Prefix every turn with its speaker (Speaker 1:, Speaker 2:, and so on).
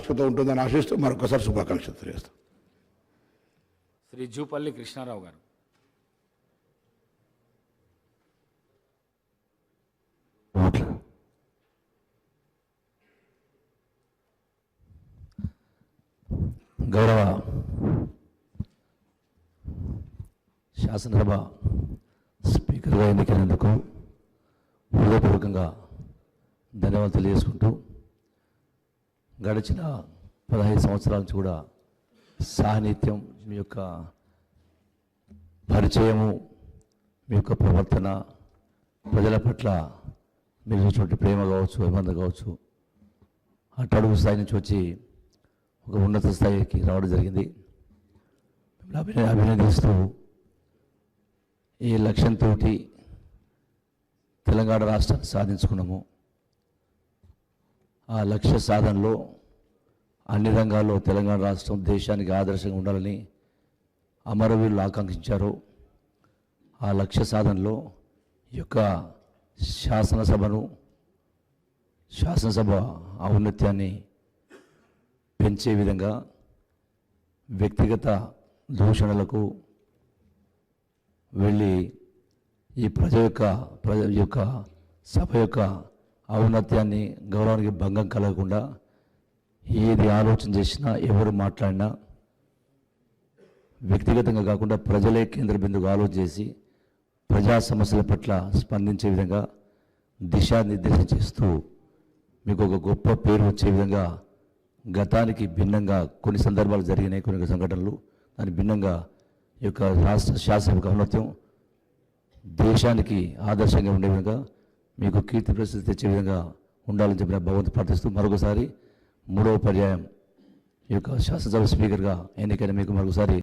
Speaker 1: శాశ్వత ఉంటుందని ఆశిస్తూ మరొకసారి శుభాకాంక్షలు తెలియజేస్తాం.
Speaker 2: శ్రీ జూపల్లి కృష్ణారావు గారు.
Speaker 3: గౌరవ శాసనసభ స్పీకర్గా ఎన్నికైనందుకు హృదయపూర్వకంగా ధన్యవాదాలు తెలియజేసుకుంటూ గడిచిన 15 సంవత్సరాల నుంచి కూడా సాన్నిధ్యం, మీ యొక్క పరిచయము, మీ యొక్క ప్రవర్తన, ప్రజల పట్ల మీరు చూసినటువంటి ప్రేమ కావచ్చు, అభిమానం కావచ్చు, అట్టడుగు స్థాయి నుంచి వచ్చి ఒక ఉన్నత స్థాయికి రావడం జరిగింది. అభినందిస్తూ ఈ లక్ష్యంతో తెలంగాణ రాష్ట్రాన్ని సాధించుకున్నాము. ఆ లక్ష్య సాధనలో అన్ని రంగాల్లో తెలంగాణ రాష్ట్రం దేశానికి ఆదర్శంగా ఉండాలని అమరవీరులు ఆకాంక్షించారు. ఆ లక్ష్య సాధనలో ఈ యొక్క శాసనసభ ఔన్నత్యాన్ని పెంచే విధంగా వ్యక్తిగత దూషణలకు వెళ్ళి ఈ ప్రజ యొక్క సభ యొక్క ఔన్నత్యాన్ని, గౌరవానికి భంగం కలగకుండా ఏది ఆలోచన చేసినా, ఎవరు మాట్లాడినా వ్యక్తిగతంగా కాకుండా ప్రజలే కేంద్ర బిందువుగా ఆలోచన చేసి ప్రజా సమస్యల పట్ల స్పందించే విధంగా దిశానిర్దేశం చేస్తూ మీకు ఒక గొప్ప పేరు వచ్చే విధంగా గతానికి భిన్నంగా కొన్ని సందర్భాలు జరిగినాయి, కొన్ని సంఘటనలు. దాని భిన్నంగా ఈ యొక్క రాష్ట్ర శాసనసభ ఔన్నత్యం దేశానికి ఆదర్శంగా ఉండే విధంగా మీకు కీర్తి ప్రసిద్ధి తెచ్చే విధంగా ఉండాలని చెప్పిన భగవంతుని ప్రార్థిస్తూ మరొకసారి 3వ పర్యాయం ఈ యొక్క శాసనసభ స్పీకర్గా ఎన్నికైన మీకు మరొకసారి